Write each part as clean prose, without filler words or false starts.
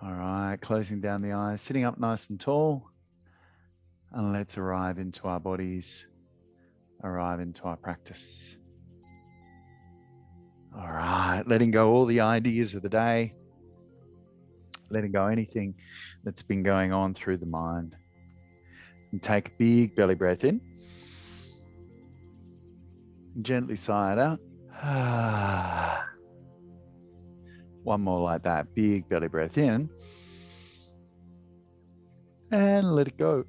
All right, closing down the eyes, sitting up nice and tall. And let's arrive into our bodies, arrive into our practice. All right, letting go all the ideas of the day, letting go anything that's been going on through the mind. And take a big belly breath in. And gently sigh it out. One more like that, big belly breath in. And let it go.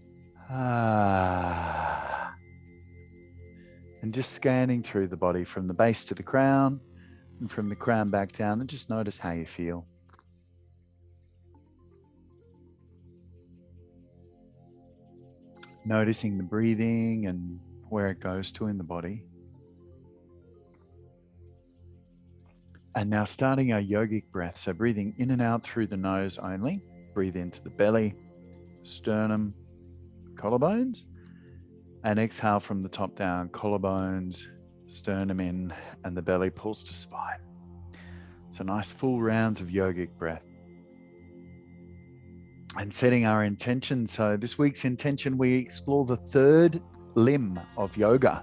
And just scanning through the body from the base to the crown and from the crown back down, and just notice how you feel. Noticing the breathing and where it goes to in the body. And now starting our yogic breath. So breathing in and out through the nose only. Breathe into the belly, sternum, collarbones. And exhale from the top down, collarbones, sternum in, and the belly pulls to spine. So nice full rounds of yogic breath. And setting our intention. So this week's intention, we explore the third limb of yoga,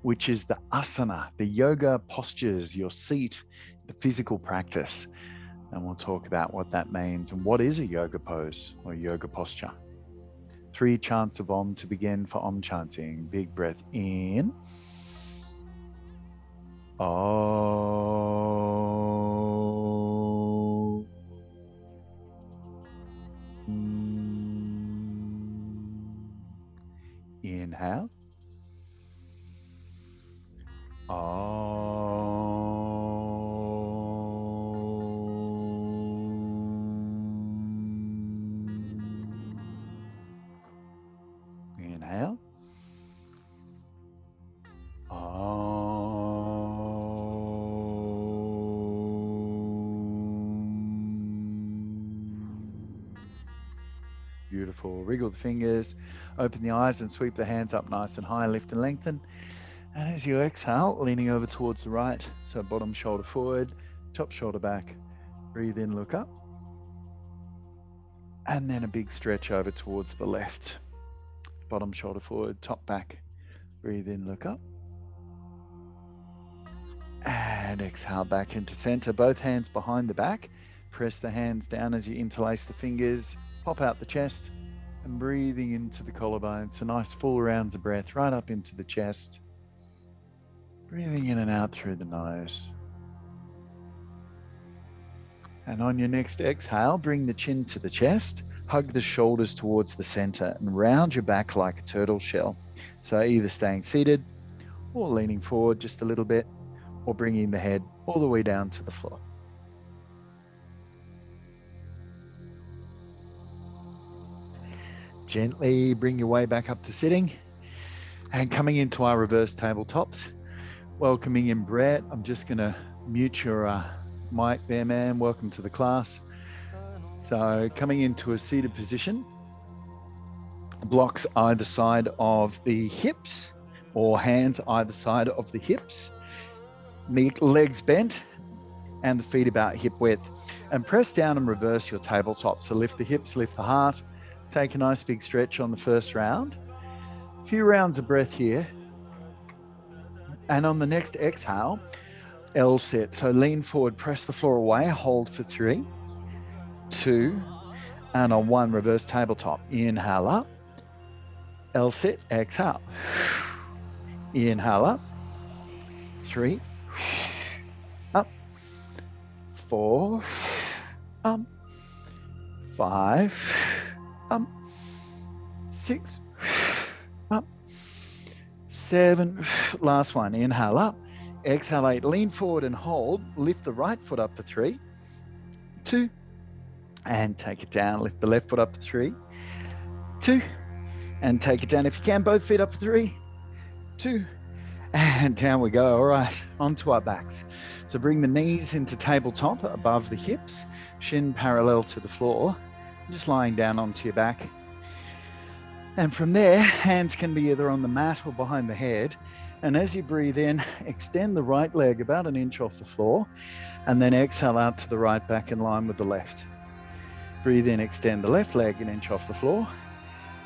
which is the asana, the yoga postures, your seat, the physical practice. And we'll talk about what that means and what is a yoga pose or yoga posture. 3 chants of Om to begin for Om chanting. Big breath in. Om. Inhale. Inhale. Beautiful. Wriggle the fingers, open the eyes and sweep the hands up nice and high, lift and lengthen. And as you exhale, leaning over towards the right, so bottom shoulder forward, top shoulder back. Breathe in, look up. And then a big stretch over towards the left. Bottom shoulder forward, top back. Breathe in, look up. And exhale back into center. Both hands behind the back. Press the hands down as you interlace the fingers. Pop out the chest and breathing into the collarbone. So nice full rounds of breath right up into the chest. Breathing in and out through the nose. And on your next exhale, bring the chin to the chest, hug the shoulders towards the center and round your back like a turtle shell. So either staying seated or leaning forward just a little bit or bringing the head all the way down to the floor. Gently bring your way back up to sitting and coming into our reverse tabletops. Welcoming in Brett. I'm just going to mute your mic there, man. Welcome to the class. So coming into a seated position, blocks either side of the hips or hands either side of the hips, legs bent and the feet about hip width, and press down and reverse your tabletop. So lift the hips, lift the heart, take a nice big stretch on the first round. A few rounds of breath here. And on the next exhale, L sit. So lean forward, press the floor away, hold for 3, 2, and on 1, reverse tabletop. Inhale up, L sit, exhale. Inhale up, 3, up, 4, up, 5, up, 6, up, 7, last one, inhale up, exhale 8, lean forward and hold, lift the right foot up for 3, 2, and take it down, lift the left foot up for 3, 2, and take it down. If you can, both feet up for 3, 2, and down we go. All right, onto our backs. So bring the knees into tabletop above the hips, shin parallel to the floor, just lying down onto your back. And from there, hands can be either on the mat or behind the head. And as you breathe in, extend the right leg about an inch off the floor, and then exhale out to the right back in line with the left. Breathe in, extend the left leg an inch off the floor,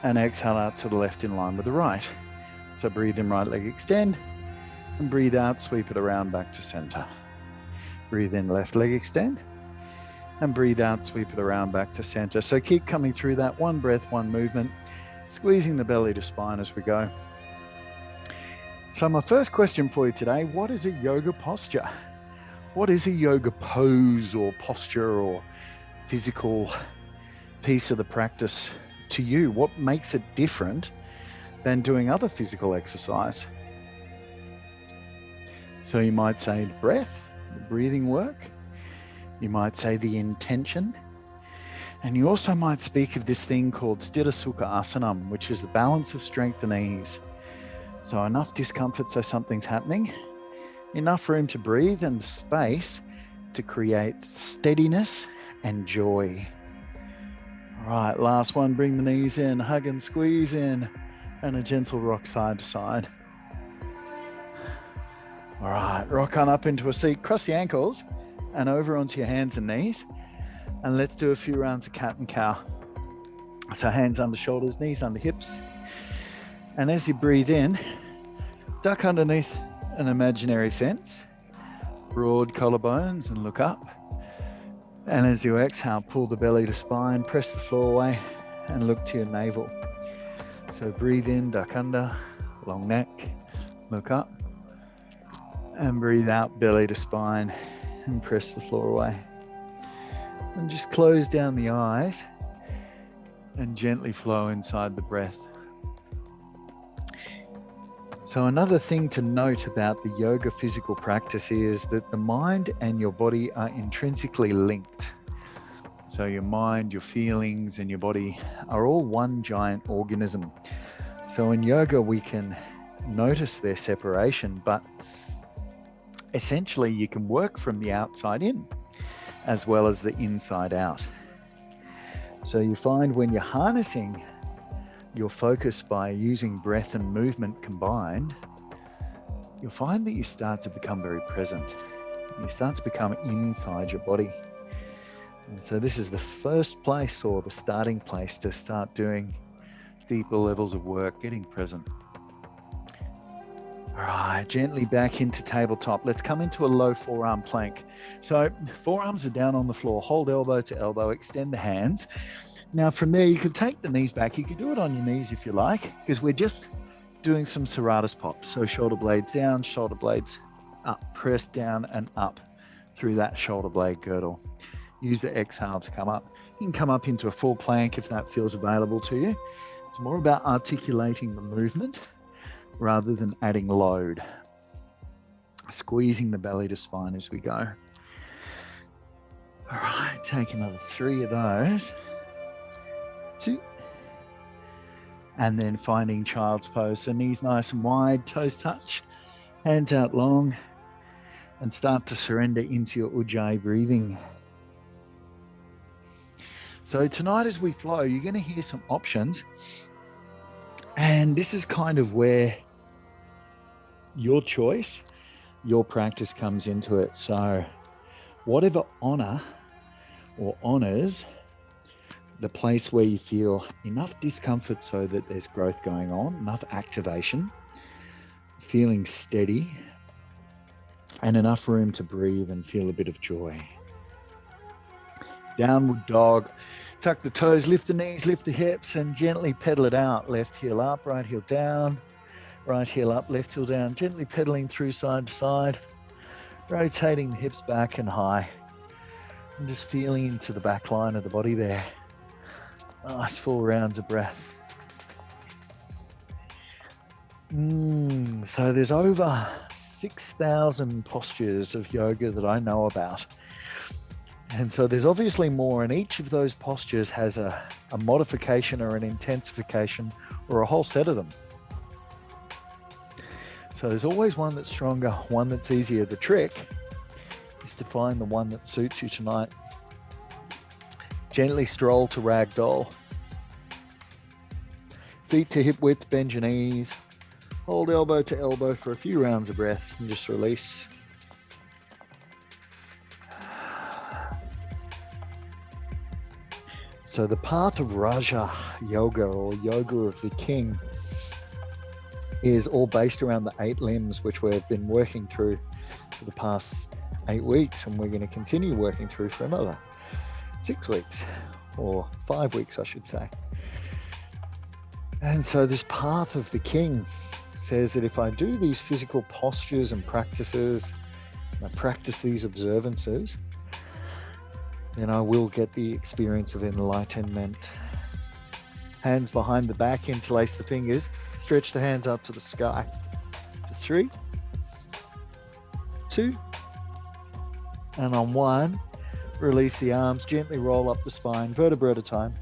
and exhale out to the left in line with the right. So breathe in, right leg extend, and breathe out, sweep it around back to center. Breathe in, left leg extend, and breathe out, sweep it around back to center. So keep coming through that, one breath, one movement, squeezing the belly to spine as we go. So my first question for you today, what is a yoga posture? What is a yoga pose or posture or physical piece of the practice to you? What makes it different than doing other physical exercise? So you might say the breath, the breathing work. You might say the intention. And you also might speak of this thing called Sthira Sukha Asanam, which is the balance of strength and ease. So enough discomfort so something's happening, enough room to breathe and the space to create steadiness and joy. All right, last one, bring the knees in, hug and squeeze in, and a gentle rock side to side. All right, rock on up into a seat, cross the ankles and over onto your hands and knees. And let's do a few rounds of cat and cow. So hands under shoulders, knees under hips. And as you breathe in, duck underneath an imaginary fence, broad collarbones and look up. And as you exhale, pull the belly to spine, press the floor away and look to your navel. So breathe in, duck under, long neck, look up. And breathe out, belly to spine and press the floor away. And just close down the eyes and gently flow inside the breath. So another thing to note about the yoga physical practice is that the mind and your body are intrinsically linked. So your mind, your feelings, and your body are all one giant organism. So in yoga, we can notice their separation, but essentially you can work from the outside in as well as the inside out. So you find when you're harnessing your focus by using breath and movement combined, you'll find that you start to become very present. You start to become inside your body. And so this is the first place or the starting place to start doing deeper levels of work, getting present. All right, gently back into tabletop. Let's come into a low forearm plank. So forearms are down on the floor. Hold elbow to elbow, extend the hands. Now from there, you could take the knees back. You could do it on your knees if you like, because we're just doing some serratus pops. So shoulder blades down, shoulder blades up, press down and up through that shoulder blade girdle. Use the exhale to come up. You can come up into a full plank if that feels available to you. It's more about articulating the movement rather than adding load. Squeezing the belly to spine as we go. All right, take another 3 of those. 2. And then finding child's pose. So knees nice and wide, toes touch, hands out long, and start to surrender into your Ujjayi breathing. So tonight as we flow, you're going to hear some options. And this is kind of where your choice, your practice comes into it. So whatever honor or honors the place where you feel enough discomfort so that there's growth going on, enough activation, feeling steady, and enough room to breathe and feel a bit of joy. Downward dog. Tuck the toes, lift the knees, lift the hips, and gently pedal it out. Left heel up, right heel down. Right heel up, left heel down. Gently pedaling through side to side. Rotating the hips back and high. And just feeling into the back line of the body there. Nice full rounds of breath. So there's over 6,000 postures of yoga that I know about. And so there's obviously more, and each of those postures has a modification or an intensification or a whole set of them. So there's always one that's stronger, one that's easier. The trick is to find the one that suits you tonight. Gently stroll to ragdoll. Feet to hip width, bend your knees. Hold elbow to elbow for a few rounds of breath and just release. So the path of Raja Yoga, or Yoga of the King, is all based around the 8 limbs, which we've been working through for the past 8 weeks, and we're going to continue working through for another 6 weeks, or 5 weeks, I should say. And so this path of the King says that if I do these physical postures and practices, and I practice these observances, then I will get the experience of enlightenment. Hands behind the back, interlace the fingers, stretch the hands up to the sky. For 3, 2, and on 1, release the arms, gently roll up the spine, vertebra at a time.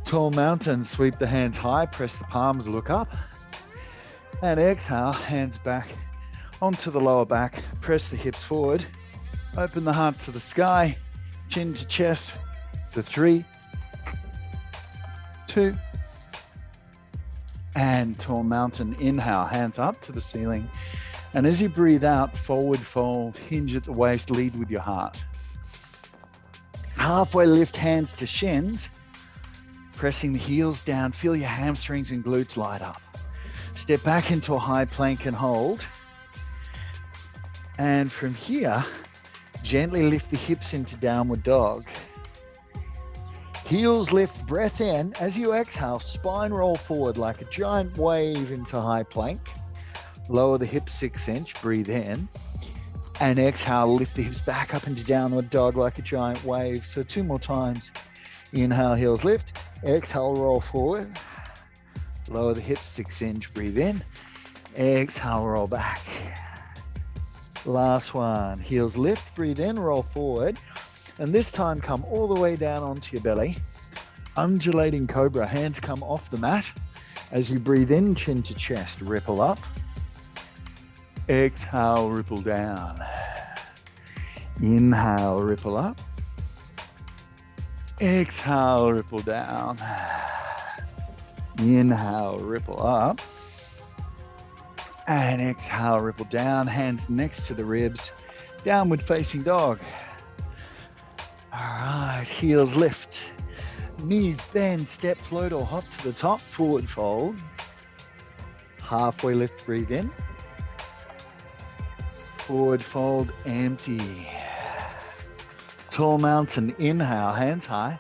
Tall mountain, sweep the hands high, press the palms, look up. And exhale, hands back onto the lower back, press the hips forward, open the heart to the sky, chin to chest for 3, 2, and tall mountain. Inhale, hands up to the ceiling. And as you breathe out, forward fold, hinge at the waist, lead with your heart. Halfway lift, hands to shins, pressing the heels down, feel your hamstrings and glutes light up. Step back into a high plank and hold. And from here, gently lift the hips into downward dog. Heels lift, breath in. As you exhale, spine roll forward like a giant wave into high plank. Lower the hips 6 inch, breathe in. And exhale, lift the hips back up into downward dog like a giant wave. So 2 more times. Inhale, heels lift. Exhale, roll forward. Lower the hips 6 inch, breathe in. Exhale, roll back. Last one. Heels lift, breathe in, roll forward. And this time come all the way down onto your belly. Undulating cobra, hands come off the mat. As you breathe in, chin to chest, ripple up. Exhale, ripple down. Inhale, ripple up. Exhale, ripple down. Inhale, ripple up. And exhale, ripple down. Hands next to the ribs. Downward facing dog. All right, heels lift. Knees bend, step, float, or hop to the top. Forward fold. Halfway lift, breathe in. Forward fold, empty. Tall mountain, inhale, hands high.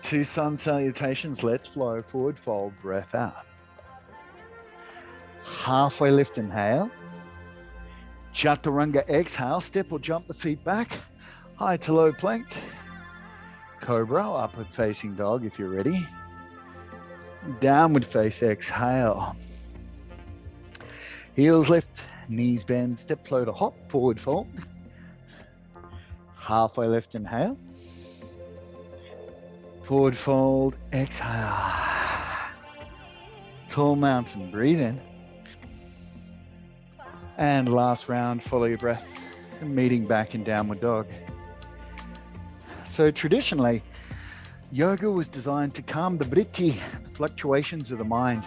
2 sun salutations, let's flow. Forward fold, breath out. Halfway lift, inhale. Chaturanga, exhale. Step or jump the feet back. High to low plank. Cobra, upward facing dog if you're ready. Downward face, exhale. Heels lift, knees bend, step, float, or hop, forward fold. Halfway lift, inhale. Forward fold, exhale. Tall mountain, breathe in. And last round, follow your breath, meeting back in downward dog. So traditionally, yoga was designed to calm the vritti, the fluctuations of the mind.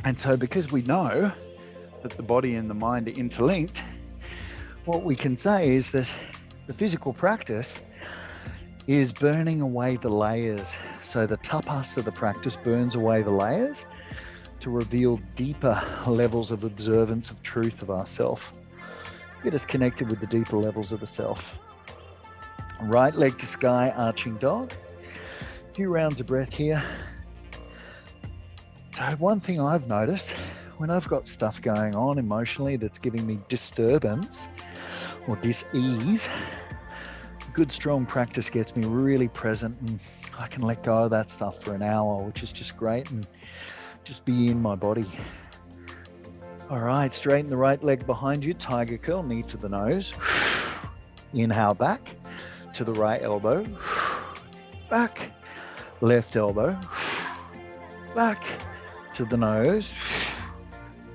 And so because we know that the body and the mind are interlinked, what we can say is that the physical practice is burning away the layers. So the tapas of the practice burns away the layers to reveal deeper levels of observance of truth of ourself. Get us connected with the deeper levels of the self. Right leg to sky, arching dog. A few rounds of breath here. So one thing I've noticed, when I've got stuff going on emotionally that's giving me disturbance or dis-ease, good strong practice gets me really present, and I can let go of that stuff for an hour, which is just great, and just be in my body. All right, straighten the right leg behind you, tiger curl, knee to the nose. Inhale back to the right elbow, back, left elbow, back to the nose,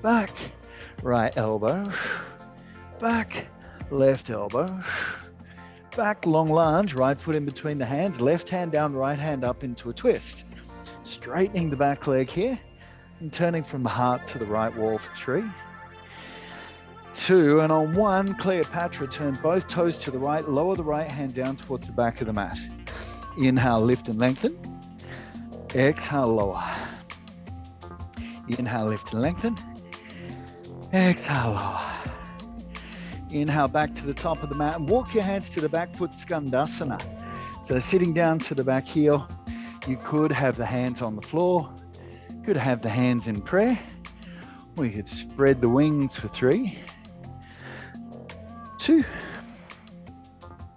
back, right elbow, back, left elbow, back, long lunge, right foot in between the hands, left hand down, right hand up into a twist. Straightening the back leg here and turning from the heart to the right wall for 3, 2, and on 1, Cleopatra, turn both toes to the right, lower the right hand down towards the back of the mat. Inhale, lift and lengthen. Exhale, lower. Inhale, lift and lengthen. Exhale, lower. Inhale, back to the top of the mat and walk your hands to the back foot, Skandasana. So sitting down to the back heel, you could have the hands on the floor, could have the hands in prayer. We could spread the wings for 3, 2,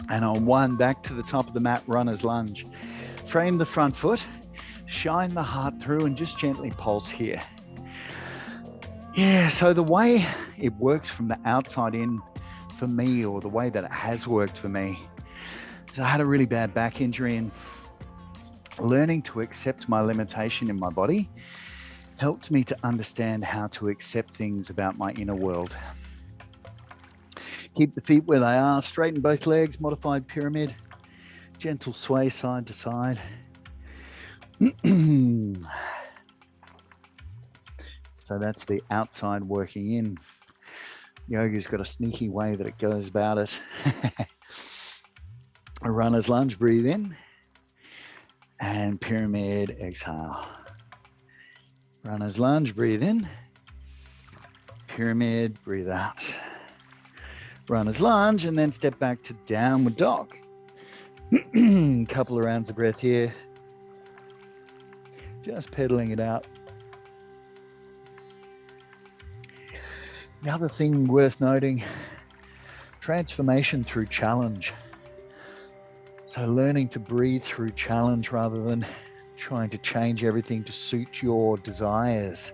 and on 1, back to the top of the mat, runner's lunge. Frame the front foot, shine the heart through and just gently pulse here. Yeah, so the way it works from the outside in for me, or the way that it has worked for me, is I had a really bad back injury, and learning to accept my limitation in my body helped me to understand how to accept things about my inner world. Keep the feet where they are, straighten both legs, modified pyramid, gentle sway side to side. So that's the outside working in. Yoga's got a sneaky way that it goes about it. A runner's lunge, breathe in. And pyramid, exhale. Runner's lunge, breathe in. Pyramid, breathe out. Runner's lunge, and then step back to downward dog. Couple of rounds of breath here. Just pedaling it out. The other thing worth noting, transformation through challenge. So learning to breathe through challenge rather than trying to change everything to suit your desires.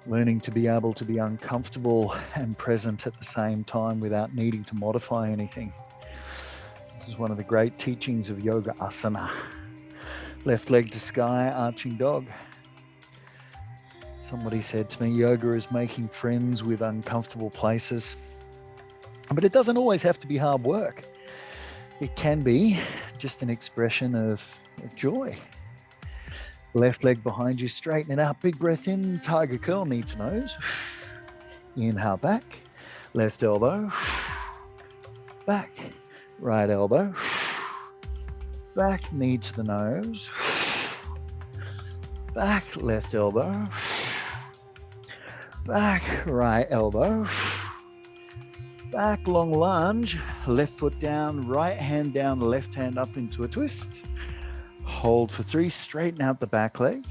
Learning to be able to be uncomfortable and present at the same time without needing to modify anything. This is one of the great teachings of Yoga Asana. Left leg to sky, arching dog. Somebody said to me, yoga is making friends with uncomfortable places. But it doesn't always have to be hard work. It can be just an expression of joy. Left leg behind you, straighten it out. Big breath in, tiger curl, knee to nose. Inhale back, left elbow, back, right elbow, back, knee to the nose, back, left elbow, back, right elbow, back, long lunge, left foot down, right hand down, left hand up into a twist. Hold for 3, straighten out the back leg.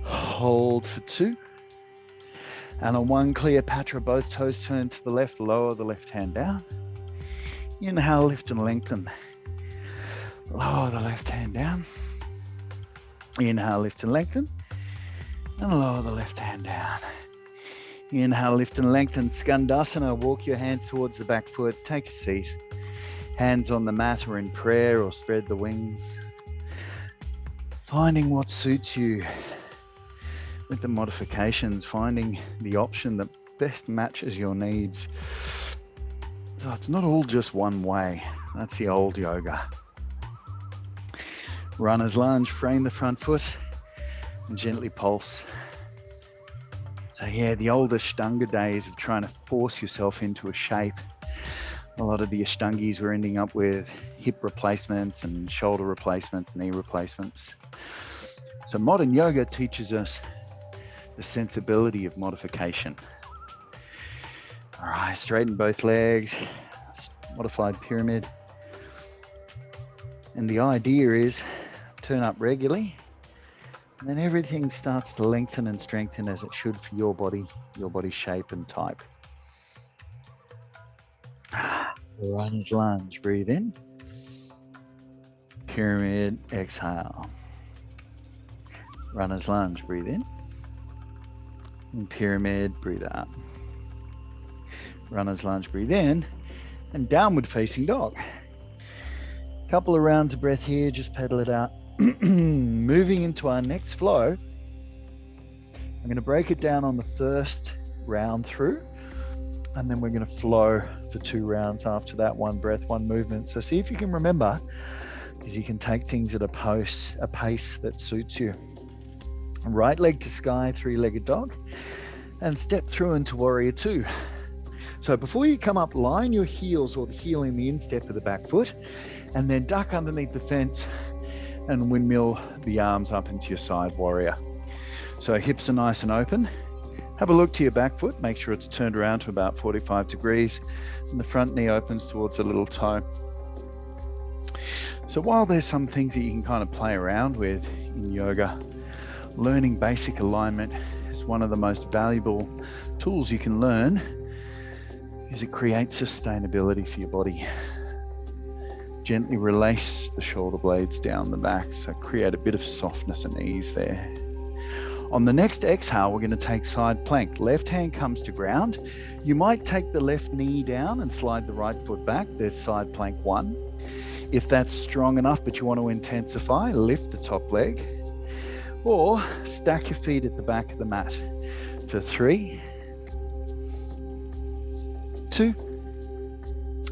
Hold for 2. And on 1, Cleopatra, both toes turn to the left, lower the left hand down. Inhale, lift and lengthen. Lower the left hand down. Inhale, lift and lengthen. And lower the left hand down. Inhale, lift and lengthen. Skandasana, walk your hands towards the back foot. Take a seat. Hands on the mat or in prayer or spread the wings. Finding what suits you with the modifications, finding the option that best matches your needs. So it's not all just one way. That's the old yoga. Runner's lunge, frame the front foot and gently pulse. So yeah, the old Ashtanga days of trying to force yourself into a shape. A lot of the Ashtangis were ending up with hip replacements and shoulder replacements, knee replacements. So modern yoga teaches us the sensibility of modification. All right, straighten both legs, modified pyramid. And the idea is turn up regularly, and then everything starts to lengthen and strengthen as it should for your body shape and type. Runner's lunge, breathe in. Pyramid, exhale. Runner's lunge, breathe in. And pyramid, breathe out. Runner's lunge, breathe in. And downward facing dog. Couple of rounds of breath here, just pedal it out. Moving into our next flow, I'm going to break it down on the first round through, and then we're going to flow for 2 rounds after that. 1 breath, 1 movement. So see if you can remember, because you can take things at a pace that suits you. Right leg to sky, 3-legged dog, and step through into warrior 2. So before you come up, line your heels or the heel in the instep of the back foot, and then duck underneath the fence and windmill the arms up into your side warrior. So hips are nice and open. Have a look to your back foot, make sure it's turned around to about 45 degrees, and the front knee opens towards the little toe. So while there's some things that you can kind of play around with in yoga, learning basic alignment is one of the most valuable tools you can learn, is it creates sustainability for your body. Gently release the shoulder blades down the back, so create a bit of softness and ease there. On the next exhale, we're going to take side plank. Left hand comes to ground. You might take the left knee down and slide the right foot back. There's side plank 1. If that's strong enough but you want to intensify, lift the top leg, or stack your feet at the back of the mat for 3, 2,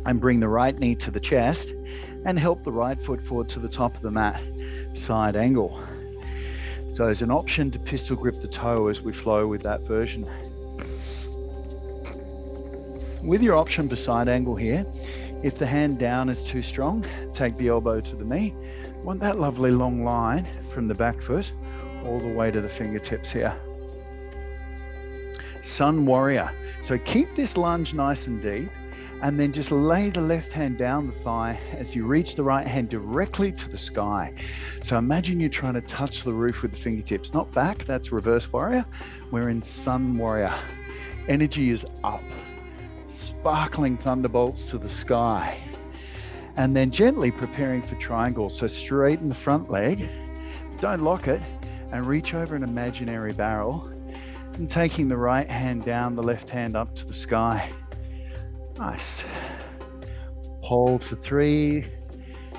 and bring the right knee to the chest and help the right foot forward to the top of the mat, side angle. So there's an option to pistol grip the toe as we flow with that version. With your option for side angle here, if the hand down is too strong, take the elbow to the knee. Want that lovely long line from the back foot all the way to the fingertips here. Sun warrior. So keep this lunge nice and deep, and then just lay the left hand down the thigh as you reach the right hand directly to the sky. So imagine you're trying to touch the roof with the fingertips, not back, that's reverse warrior. We're in sun warrior. Energy is up, sparkling thunderbolts to the sky. And then gently preparing for triangle. So straighten the front leg, don't lock it, and reach over an imaginary barrel, and taking the right hand down, the left hand up to the sky. Nice. Hold for 3.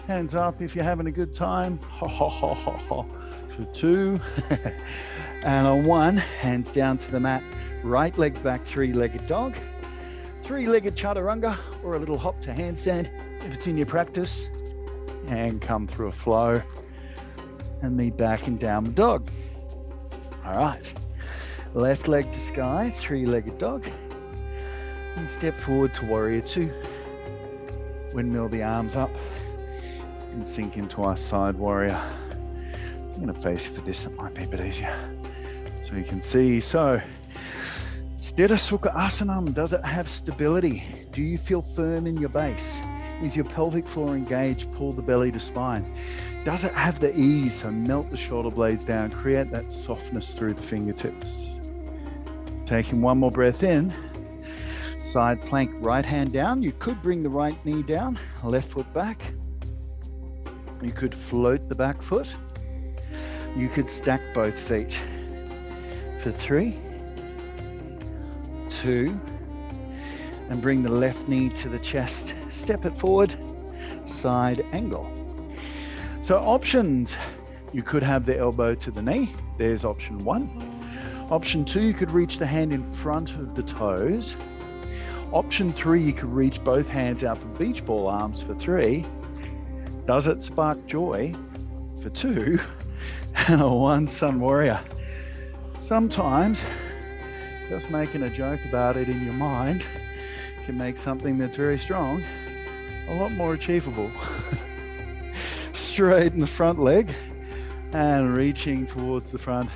Hands up if you're having a good time. Ha, ha, ha, ha, ha. For 2. And on 1, hands down to the mat. Right leg back, 3-legged dog. 3-legged chaturanga, or a little hop to handstand if it's in your practice. And come through a flow. And knee back and down the dog. All right. Left leg to sky, 3-legged dog. And step forward to warrior 2. Windmill the arms up and sink into our side warrior. I'm going to face you for this, it might be a bit easier. So you can see, so Sthira Sukha Asana, does it have stability? Do you feel firm in your base? Is your pelvic floor engaged? Pull the belly to spine. Does it have the ease? So melt the shoulder blades down, create that softness through the fingertips. Taking one more breath in. Side plank, right hand down. You could bring the right knee down, left foot back. You could float the back foot. You could stack both feet for 3, 2, and bring the left knee to the chest. Step it forward, side angle. So options, you could have the elbow to the knee. There's option 1. Option 2, you could reach the hand in front of the toes. Option 3, you could reach both hands out for beach ball arms for 3. Does it spark joy for 2? And a 1, sun warrior. Sometimes just making a joke about it in your mind can make something that's very strong a lot more achievable. Straighten the front leg and reaching towards the front,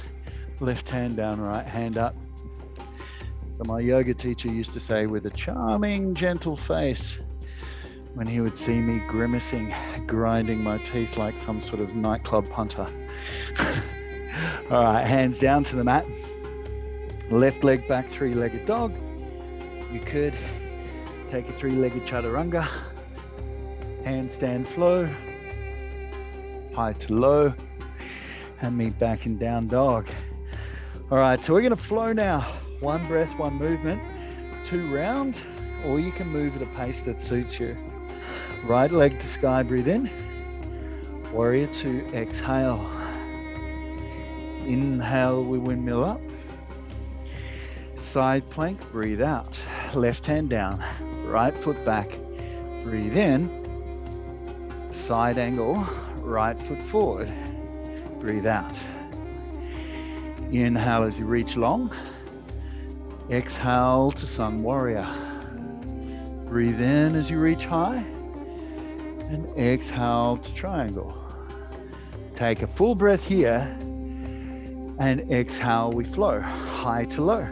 left hand down, right hand up. So my yoga teacher used to say with a charming, gentle face, when he would see me grimacing, grinding my teeth like some sort of nightclub punter. All right, hands down to the mat. Left leg back, 3-legged dog. You could take a 3-legged chaturanga, handstand flow, high to low, and me back and down dog. All right, so we're gonna flow now. 1 breath, 1 movement, 2 rounds, or you can move at a pace that suits you. Right leg to sky, breathe in. Warrior 2, exhale. Inhale, we windmill up. Side plank, breathe out. Left hand down, right foot back, breathe in. Side angle, right foot forward, breathe out. Inhale as you reach long. Exhale to sun warrior. Breathe in as you reach high and exhale to triangle. Take a full breath here and exhale, we flow high to low.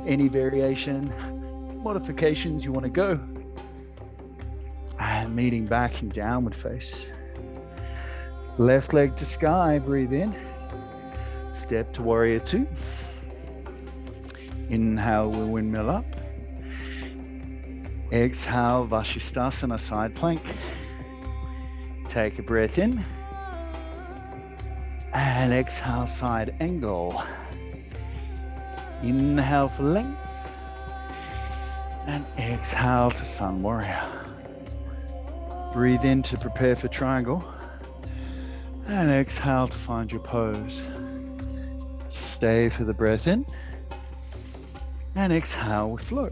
Any variation, modifications you want to go. And meeting back in downward face. Left leg to sky, breathe in. Step to warrior two. Inhale, we windmill up. Exhale, Padahastasana, side plank. Take a breath in. And exhale, side angle. Inhale for length. And exhale to sun warrior. Breathe in to prepare for triangle. And exhale to find your pose. Stay for the breath in. And exhale with flow.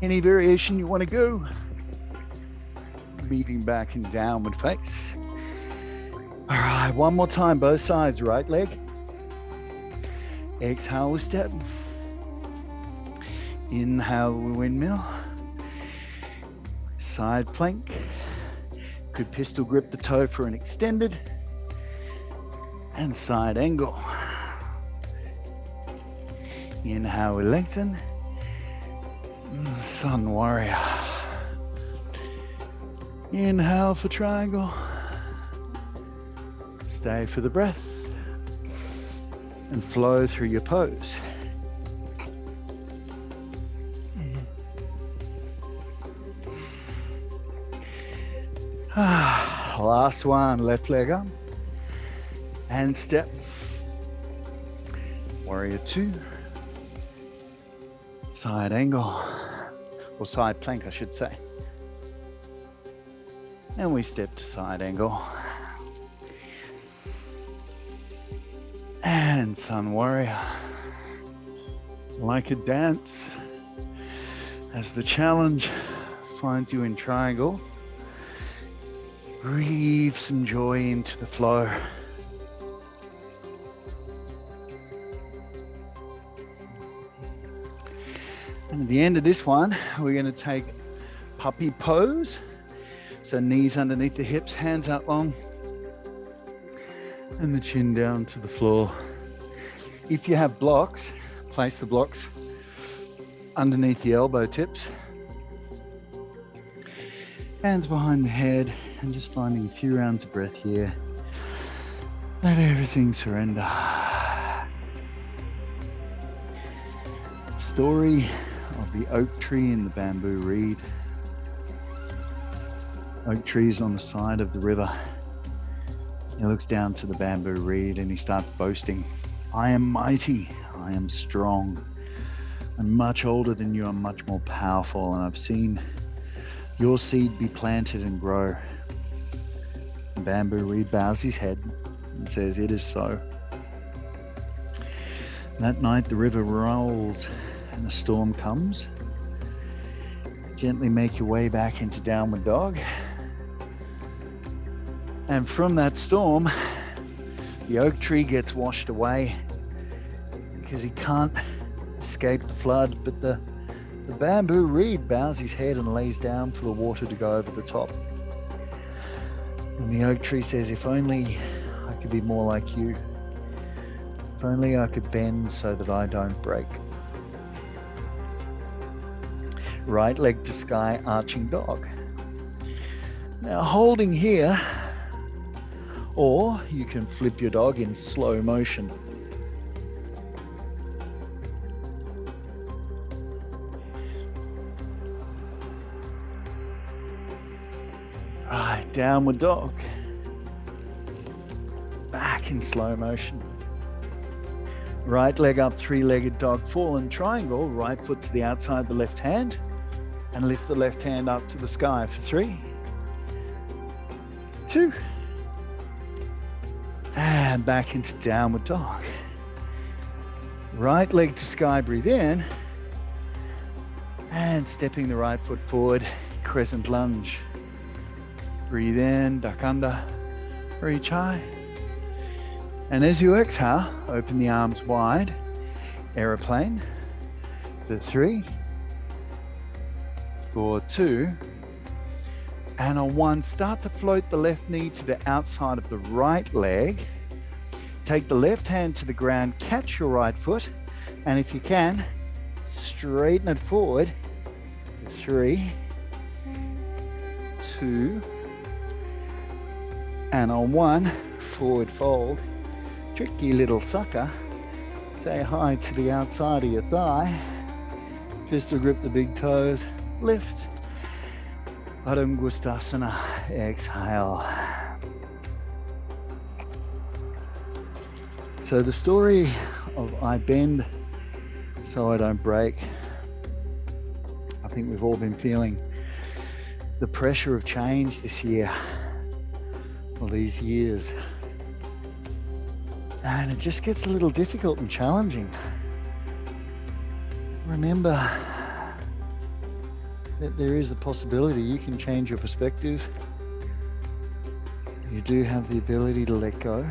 Any variation you want to go. Meeting back in downward face. All right, one more time, both sides, right leg. Exhale, we step. Inhale, we windmill. Side plank. Could pistol grip the toe for an extended. And side angle. Inhale, we lengthen. Sun warrior. Inhale for triangle. Stay for the breath. And flow through your pose. Last one, left leg up. And step. Warrior two. Side angle. Or side plank, I should say. And we step to side angle. And sun warrior. Like a dance. As the challenge finds you in triangle. Breathe some joy into the flow. And at the end of this one, we're going to take puppy pose. So knees underneath the hips, hands out long. And the chin down to the floor. If you have blocks, place the blocks underneath the elbow tips. Hands behind the head and just finding a few rounds of breath here. Let everything surrender. Story of the oak tree and the bamboo reed. Oak tree is on the side of the river. He looks down to the bamboo reed and he starts boasting. I am mighty, I am strong. I'm much older than you, I'm much more powerful, and I've seen your seed be planted and grow. The bamboo reed bows his head and says, it is so. That night the river rolls and a storm comes. Gently make your way back into downward dog. And from that storm, the oak tree gets washed away because he can't escape the flood, but the bamboo reed bows his head and lays down for the water to go over the top. And the oak tree says, if only I could be more like you. If only I could bend so that I don't break. Right leg to sky, arching dog. Now holding here, or you can flip your dog in slow motion. Right, downward dog. Back in slow motion. Right leg up, three-legged dog, fallen triangle. Right foot to the outside of the left hand. And lift the left hand up to the sky for 3, 2, and back into downward dog. Right leg to sky, breathe in. And stepping the right foot forward, crescent lunge. Breathe in, duck under, reach high. And as you exhale, open the arms wide, aeroplane, for 3, for 2. And on 1, start to float the left knee to the outside of the right leg. Take the left hand to the ground, catch your right foot, and if you can, straighten it forward. 3, 2, and on 1, forward fold. Tricky little sucker. Say hi to the outside of your thigh. Pistol grip the big toes. Lift. Padahastasana. Exhale. So the story of I bend so I don't break. I think we've all been feeling the pressure of change this year, or these years. And it just gets a little difficult and challenging. Remember that there is a possibility you can change your perspective. You do have the ability to let go.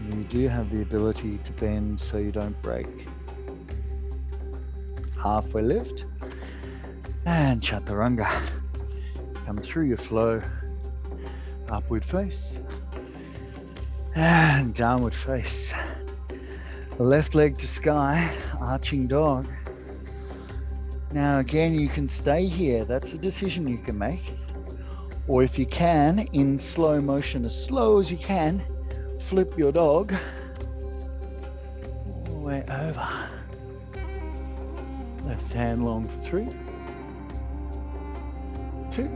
You do have the ability to bend so you don't break. Halfway lift and chaturanga. Come through your flow. Upward face and downward face. The left leg to sky, arching dog. Now again, you can stay here. That's a decision you can make. Or if you can, in slow motion, as slow as you can, flip your dog all the way over. Left hand long for 3, 2,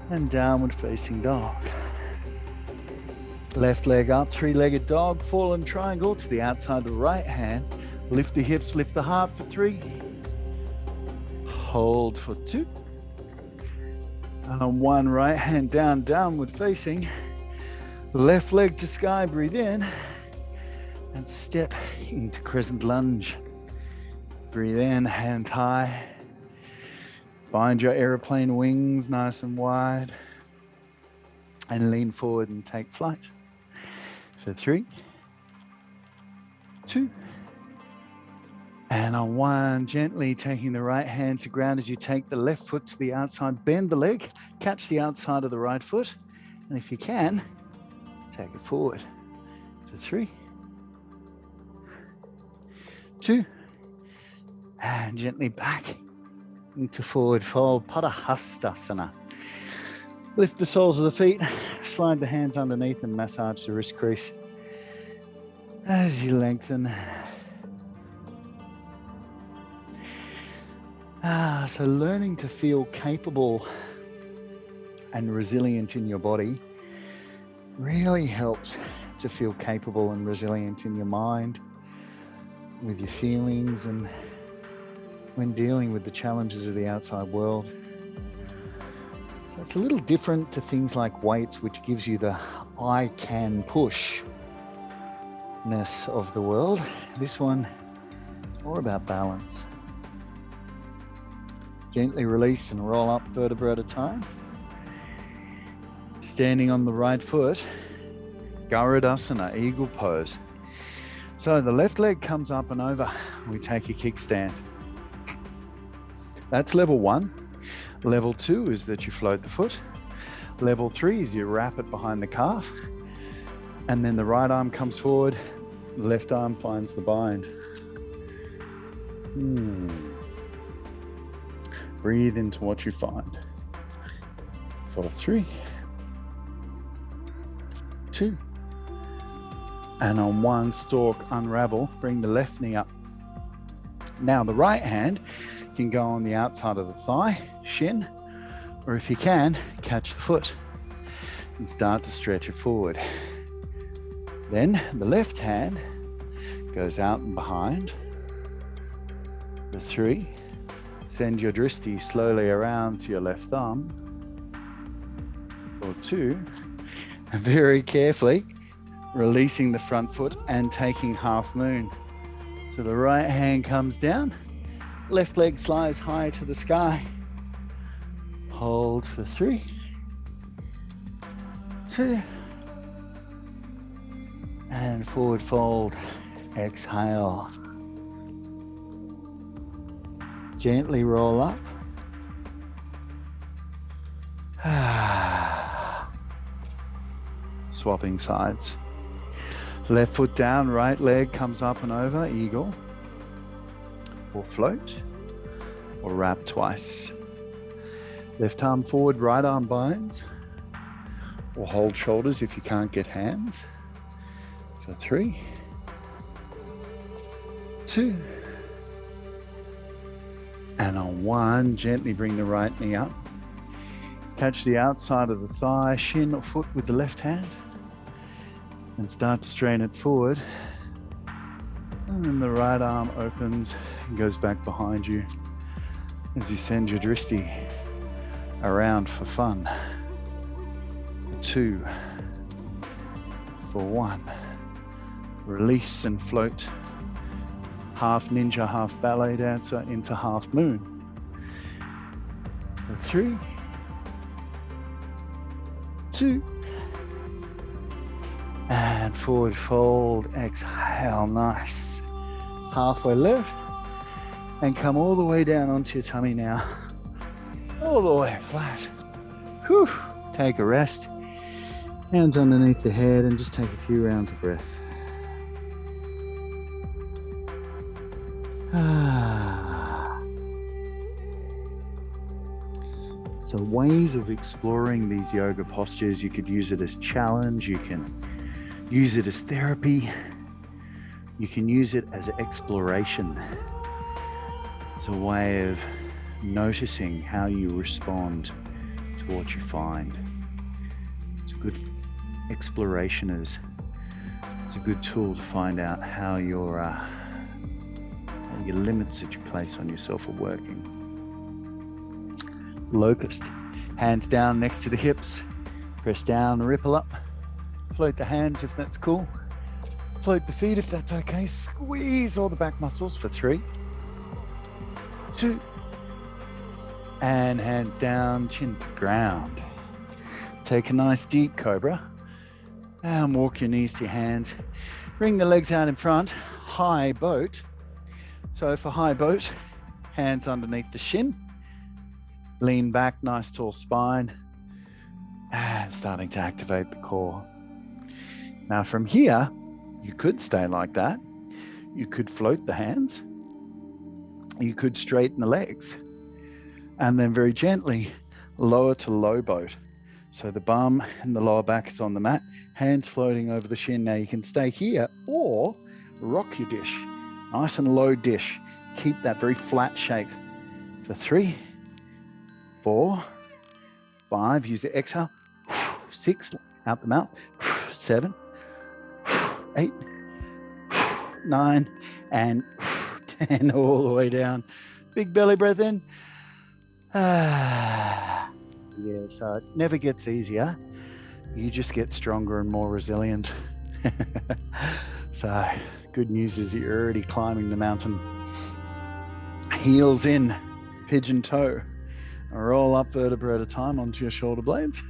and downward facing dog. Left leg up, 3-legged dog, fallen triangle to the outside of the right hand. Lift the hips, lift the heart for 3. Hold for 2. And on 1, right hand down, downward facing. Left leg to sky, breathe in. And step into Crescent Lunge. Breathe in, hands high. Find your airplane wings nice and wide. And lean forward and take flight. For 3, 2, and on 1, gently taking the right hand to ground as you take the left foot to the outside, bend the leg, catch the outside of the right foot, and if you can, take it forward. For 3, 2, and gently back into forward fold, Padahastasana. Lift the soles of the feet, slide the hands underneath and massage the wrist crease as you lengthen. So learning to feel capable and resilient in your body really helps to feel capable and resilient in your mind, with your feelings, and when dealing with the challenges of the outside world. So it's a little different to things like weights, which gives you the I can push-ness of the world. This one is more about balance. Gently release and roll up vertebra at a time. Standing on the right foot, Padahastasana, eagle pose. So the left leg comes up and over. We take a kickstand. That's level 1. Level 2 is that you float the foot. Level 3 is you wrap it behind the calf. And then the right arm comes forward, the left arm finds the bind. Breathe into what you find. For 3, 2, and on 1, stalk, unravel, bring the left knee up. Now the right hand can go on the outside of the thigh, shin, or if you can, catch the foot and start to stretch it forward. Then the left hand goes out and behind. The 3, send your dristi slowly around to your left thumb. For 2, and very carefully releasing the front foot and taking half moon. So the right hand comes down, left leg slides high to the sky. Hold for 3, 2, and forward fold. Exhale. Gently roll up. Swapping sides. Left foot down, right leg comes up and over, eagle. Or float. Or wrap twice. Left arm forward, right arm binds. Or hold shoulders if you can't get hands. For 3, 2, and on 1, gently bring the right knee up. Catch the outside of the thigh, shin or foot with the left hand, and start to strain it forward. And then the right arm opens and goes back behind you as you send your dristi around for fun. For 2, for 1. Release and float. Half ninja, half ballet dancer into half moon. For 3, 2, and forward fold, exhale, nice. Halfway left, and come all the way down onto your tummy now. All the way flat. Whew. Take a rest. Hands underneath the head and just take a few rounds of breath. So ways of exploring these yoga postures, you could use it as challenge, you can use it as therapy, you can use it as exploration. It's a way of noticing how you respond to what you find. It's a good exploration, it's a good tool to find out how your limits that you place on yourself are working. Locust, hands down next to the hips, press down, ripple up, float the hands if that's cool, float the feet if that's okay, squeeze all the back muscles for 3, 2, and hands down, chin to ground. Take a nice deep cobra and walk your knees to your hands. Bring the legs out in front, high boat. So for high boat, hands underneath the shin, lean back, nice tall spine, and starting to activate the core. Now from here, you could stay like that. You could float the hands. You could straighten the legs. And then very gently, lower to low boat. So the bum and the lower back is on the mat, hands floating over the shin. Now you can stay here or rock your dish. Nice and low dish. Keep that very flat shape for 3, 4, 5. Use the exhale. 6, out the mouth. 7, 8, 9, and 10, all the way down. Big belly breath in. Yeah, so it never gets easier. You just get stronger and more resilient. So good news is you're already climbing the mountain. Heels in, pigeon toe. Roll up vertebra at a time onto your shoulder blades.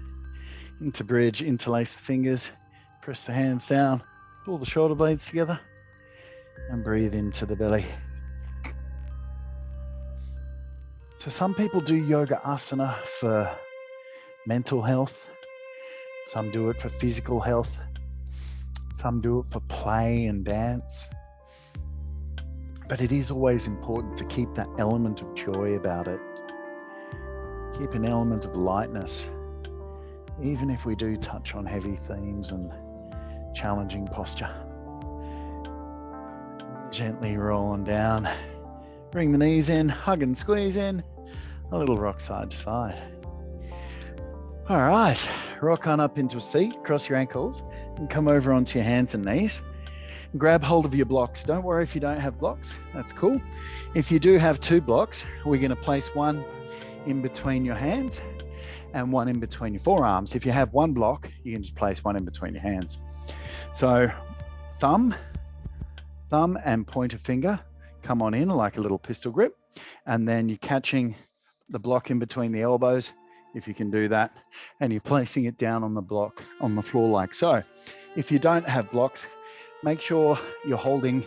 Into bridge, interlace the fingers. Press the hands down. Pull the shoulder blades together. And breathe into the belly. So some people do yoga asana for mental health. Some do it for physical health. Some do it for play and dance. But it is always important to keep that element of joy about it. Keep an element of lightness, even if we do touch on heavy themes and challenging posture. Gently rolling down. Bring the knees in, hug and squeeze in. A little rock side to side. All right, rock on up into a seat, cross your ankles, and come over onto your hands and knees. Grab hold of your blocks. Don't worry if you don't have blocks, that's cool. If you do have 2 blocks, we're gonna place one in between your hands and one in between your forearms. If you have 1 block, you can just place one in between your hands. So thumb and pointer finger come on in like a little pistol grip, and then you're catching the block in between the elbows, if you can do that, and you're placing it down on the block on the floor like so. If you don't have blocks, make sure you're holding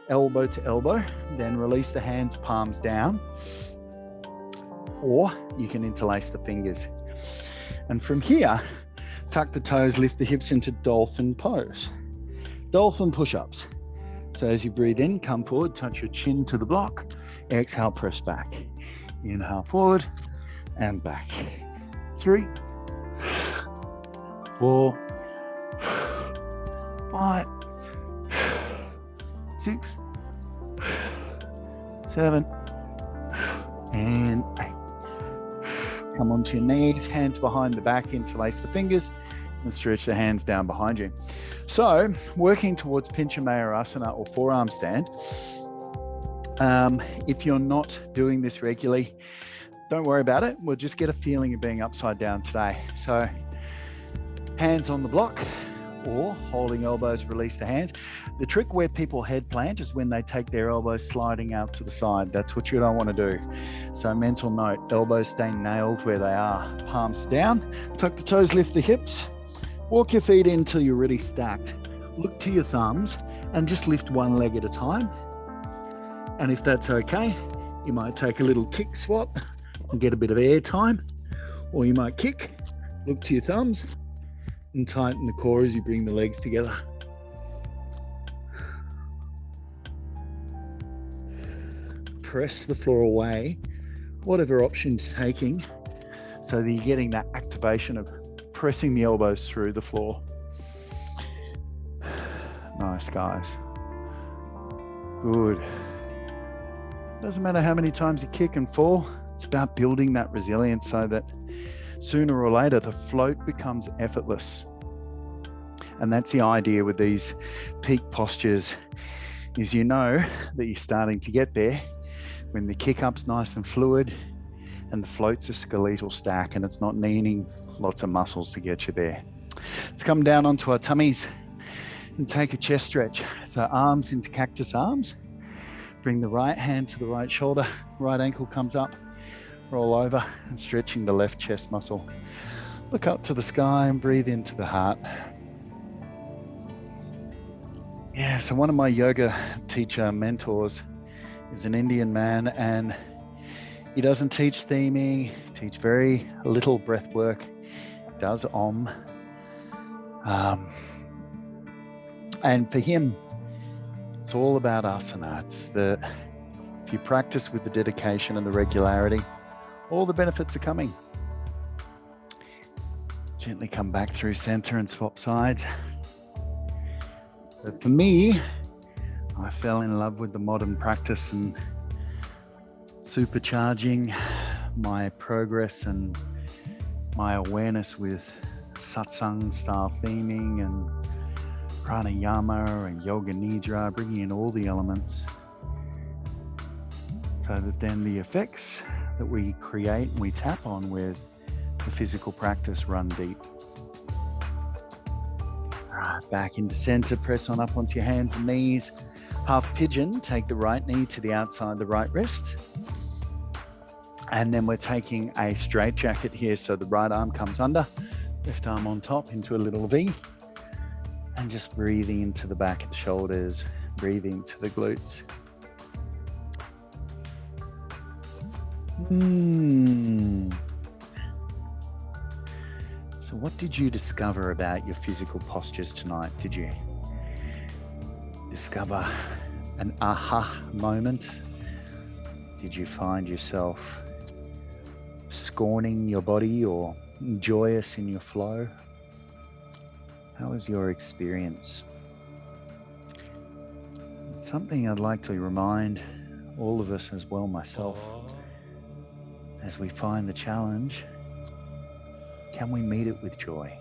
elbow to elbow, then release the hands, palms down, or you can interlace the fingers. And from here, tuck the toes, lift the hips into dolphin pose. Dolphin push-ups. So as you breathe in, come forward, touch your chin to the block. Exhale, press back. Inhale forward and back. 3, 4, 5, 6, 7, and 8. Come onto your knees, hands behind the back, interlace the fingers, and stretch the hands down behind you. So, working towards Pincha Asana or forearm stand. If you're not doing this regularly, don't worry about it. We'll just get a feeling of being upside down today. So, hands on the block or holding elbows, release the hands. The trick where people head plant is when they take their elbows sliding out to the side. That's what you don't want to do. So mental note, elbows stay nailed where they are. Palms down, tuck the toes, lift the hips. Walk your feet in until you're really stacked. Look to your thumbs and just lift one leg at a time. And if that's okay, you might take a little kick swap and get a bit of air time. Or you might kick, look to your thumbs, and tighten the core as you bring the legs together. Press the floor away, whatever option you're taking, so that you're getting that activation of pressing the elbows through the floor. Nice, guys. Good. Doesn't matter how many times you kick and fall, it's about building that resilience so that sooner or later, the float becomes effortless. And that's the idea with these peak postures, is you know that you're starting to get there when the kick-up's nice and fluid and the float's a skeletal stack and it's not needing lots of muscles to get you there. Let's come down onto our tummies and take a chest stretch. So arms into cactus arms. Bring the right hand to the right shoulder, right ankle comes up. Roll over and stretching the left chest muscle. Look up to the sky and breathe into the heart. Yeah, so one of my yoga teacher mentors is an Indian man, and he doesn't teach theming, teach very little breath work, does Om. And for him, it's all about asana. It's if you practice with the dedication and the regularity, all the benefits are coming. Gently come back through center and swap sides. But for me, I fell in love with the modern practice and supercharging my progress and my awareness with satsang style theming and pranayama and yoga nidra, bringing in all the elements so that then the effects that we create and we tap on with the physical practice run deep. All right, back into center, press on up onto your hands and knees. Half pigeon, take the right knee to the outside the right wrist. And then we're taking a straight jacket here. So the right arm comes under, left arm on top into a little V. And just breathing into the back of the shoulders, breathing to the glutes. So what did you discover about your physical postures tonight? Did you discover an aha moment? Did you find yourself scorning your body or joyous in your flow? How was your experience? It's something I'd like to remind all of us as well, myself. As we find the challenge, can we meet it with joy?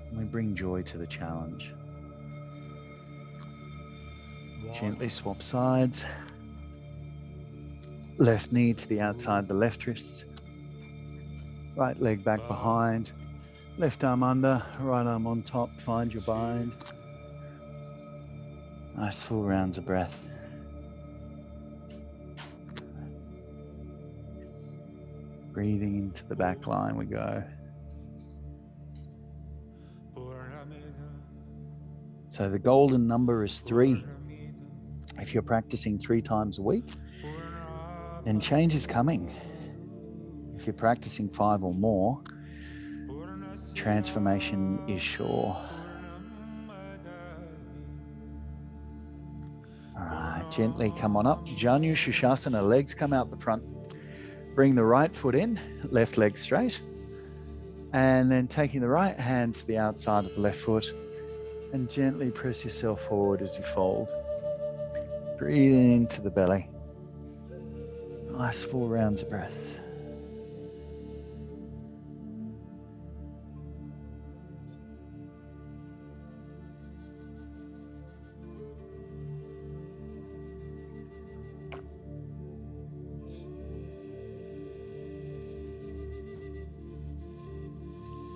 Can we bring joy to the challenge? Gently swap sides. Left knee to the outside the left wrist. Right leg back behind. Left arm under, right arm on top. Find your bind. Nice full rounds of breath. Breathing into the back line we go. So the golden number is 3. If you're practicing 3 times a week, then change is coming. If you're practicing 5 or more, transformation is sure. All right, gently come on up. Janu Shavasana, legs come out the front. Bring the right foot in, left leg straight. And then taking the right hand to the outside of the left foot and gently press yourself forward as you fold. Breathe into the belly. Nice 4 rounds of breath.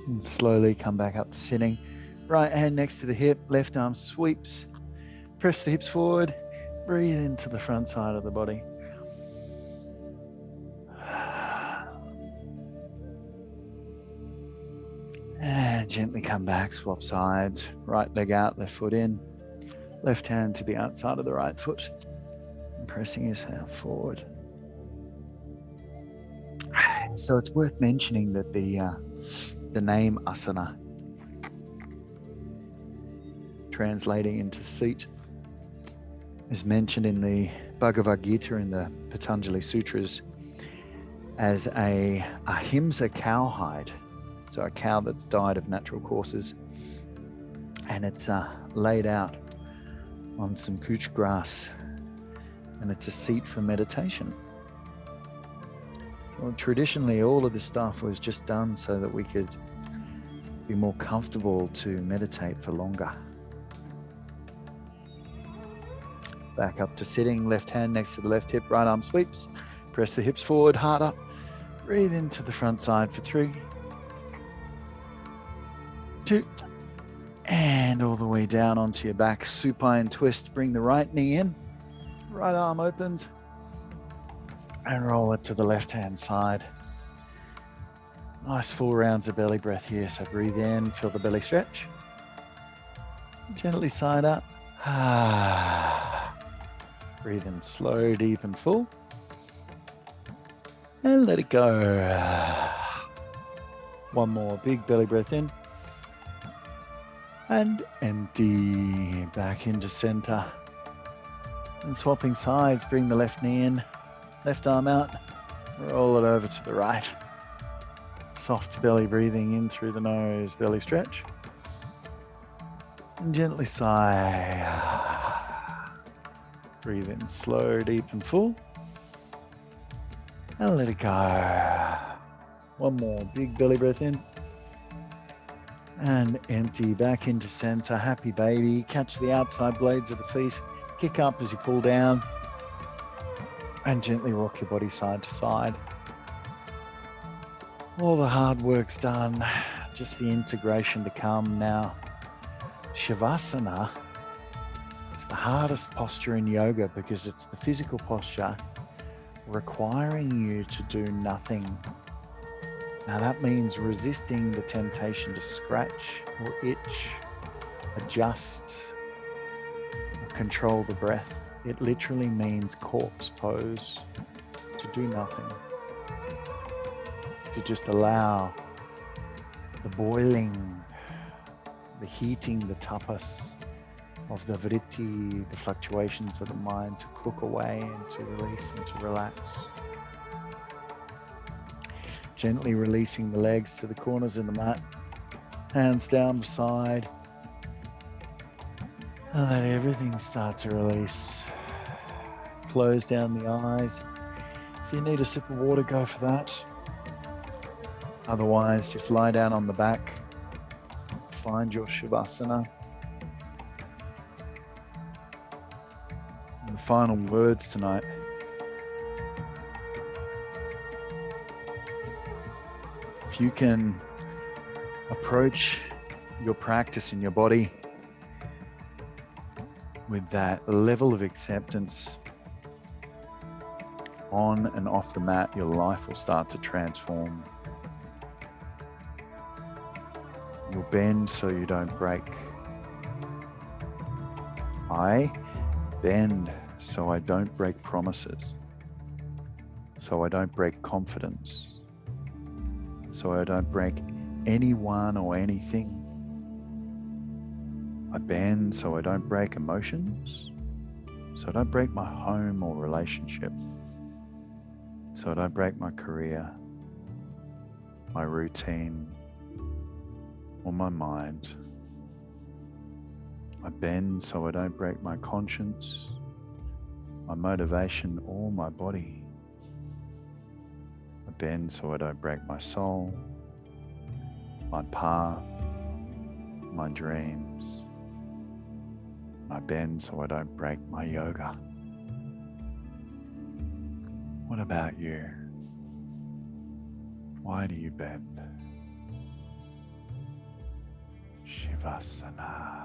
And slowly come back up to sitting. Right hand next to the hip, left arm sweeps. Press the hips forward. Breathe into the front side of the body. And gently come back, swap sides. Right leg out, left foot in. Left hand to the outside of the right foot. And pressing yourself forward. So it's worth mentioning that the name Asana, translating into seat, is mentioned in the Bhagavad Gita in the Patanjali Sutras as a ahimsa cowhide. So a cow that's died of natural causes. And it's laid out on some couch grass. And it's a seat for meditation. So traditionally, all of this stuff was just done so that we could be more comfortable to meditate for longer. Back up to sitting, left hand next to the left hip, right arm sweeps. Press the hips forward, heart up. Breathe into the front side for 3, 2, and all the way down onto your back. Supine twist, bring the right knee in, right arm opens, and roll it to the left hand side. Nice 4 rounds of belly breath here. So breathe in, feel the belly stretch. Gently side up. Breathe in slow, deep and full. And let it go. One more big belly breath in. And empty back into center. And swapping sides, bring the left knee in, left arm out, roll it over to the right. Soft belly breathing in through the nose, belly stretch. And gently sigh. Breathe in slow, deep and full. And let it go. One more big belly breath in. And empty back into center. Happy baby. Catch the outside blades of the feet. Kick up as you pull down. And gently rock your body side to side. All the hard work's done. Just the integration to come now. Shavasana is the hardest posture in yoga because it's the physical posture requiring you to do nothing. Now that means resisting the temptation to scratch or itch, adjust, or control the breath. It literally means corpse pose, to do nothing, to just allow the boiling, the heating, the tapas of the vritti, the fluctuations of the mind to cook away and to release and to relax. Gently releasing the legs to the corners of the mat, hands down beside. And let everything start to release. Close down the eyes. If you need a sip of water, go for that. Otherwise, just lie down on the back. Find your Shavasana. And the final words tonight. If you can approach your practice in your body with that level of acceptance on and off the mat, your life will start to transform. You'll bend so you don't break. I bend so I don't break promises, so I don't break confidence, so I don't break anyone or anything. I bend so I don't break emotions, so I don't break my home or relationship, so I don't break my career, my routine, or my mind. I bend so I don't break my conscience, my motivation, or my body. I bend so I don't break my soul, my path, my dreams. I bend so I don't break my yoga. What about you? Why do you bend? Shavasana.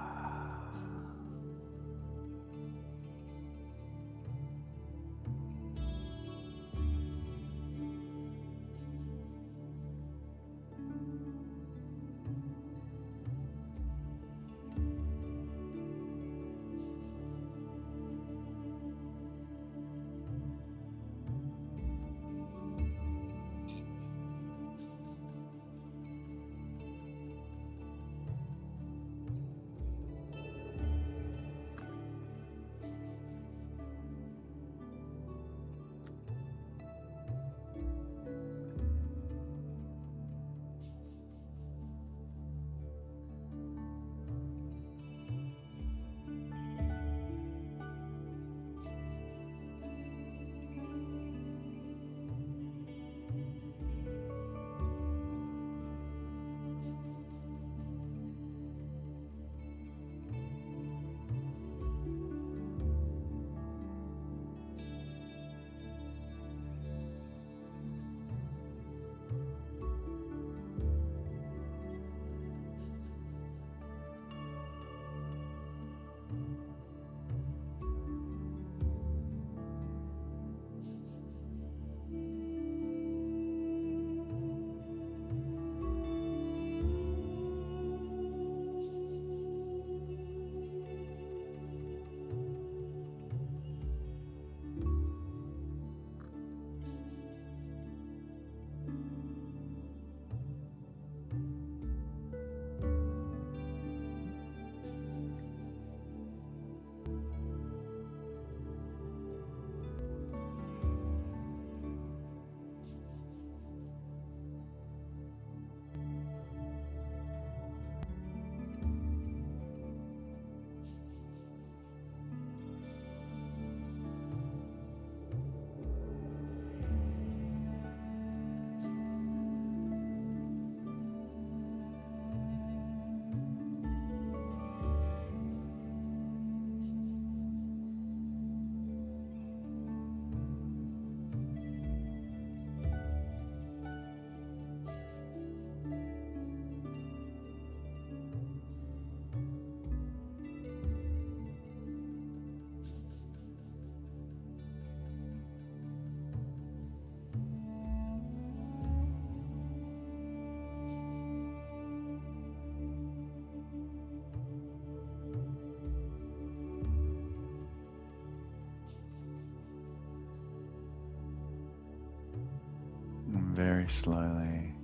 Very slowly,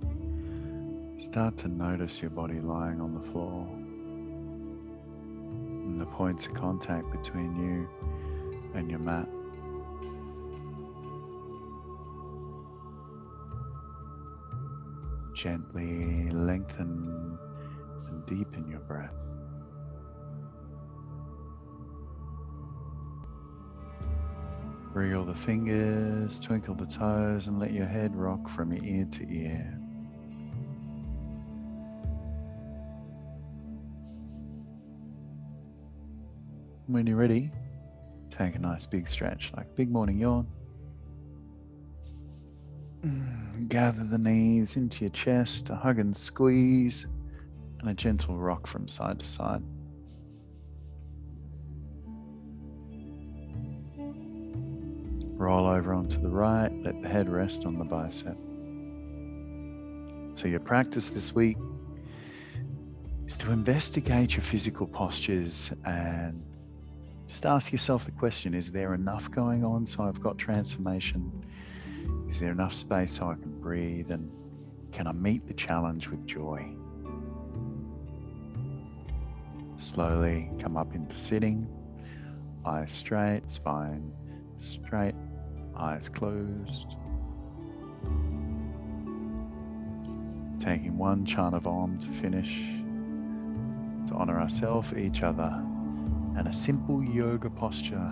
start to notice your body lying on the floor and the points of contact between you and your mat. Gently lengthen and deepen your breath. Wriggle the fingers, twinkle the toes, and let your head rock from ear to ear. When you're ready, take a nice big stretch, like big morning yawn. Gather the knees into your chest, a hug and squeeze, and a gentle rock from side to side. Roll over onto the right, let the head rest on the bicep. So your practice this week is to investigate your physical postures and Just ask yourself the question, is there enough going on so I've got transformation? Is there enough space so I can breathe? And can I meet the challenge with joy? Slowly come up into sitting, eyes straight, spine straight, eyes closed. Taking one chant of Om to finish, to honor ourselves, each other, and a simple yoga posture.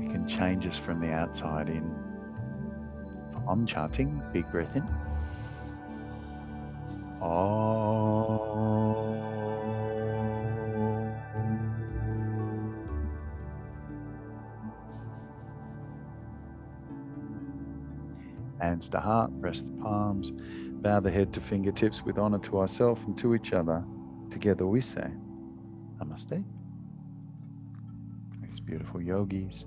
It can change us from the outside in. For Om chanting, big breath in. Om. Hands to heart, press the palms, bow the head to fingertips with honor to ourselves and to each other. Together we say, Namaste. These beautiful yogis.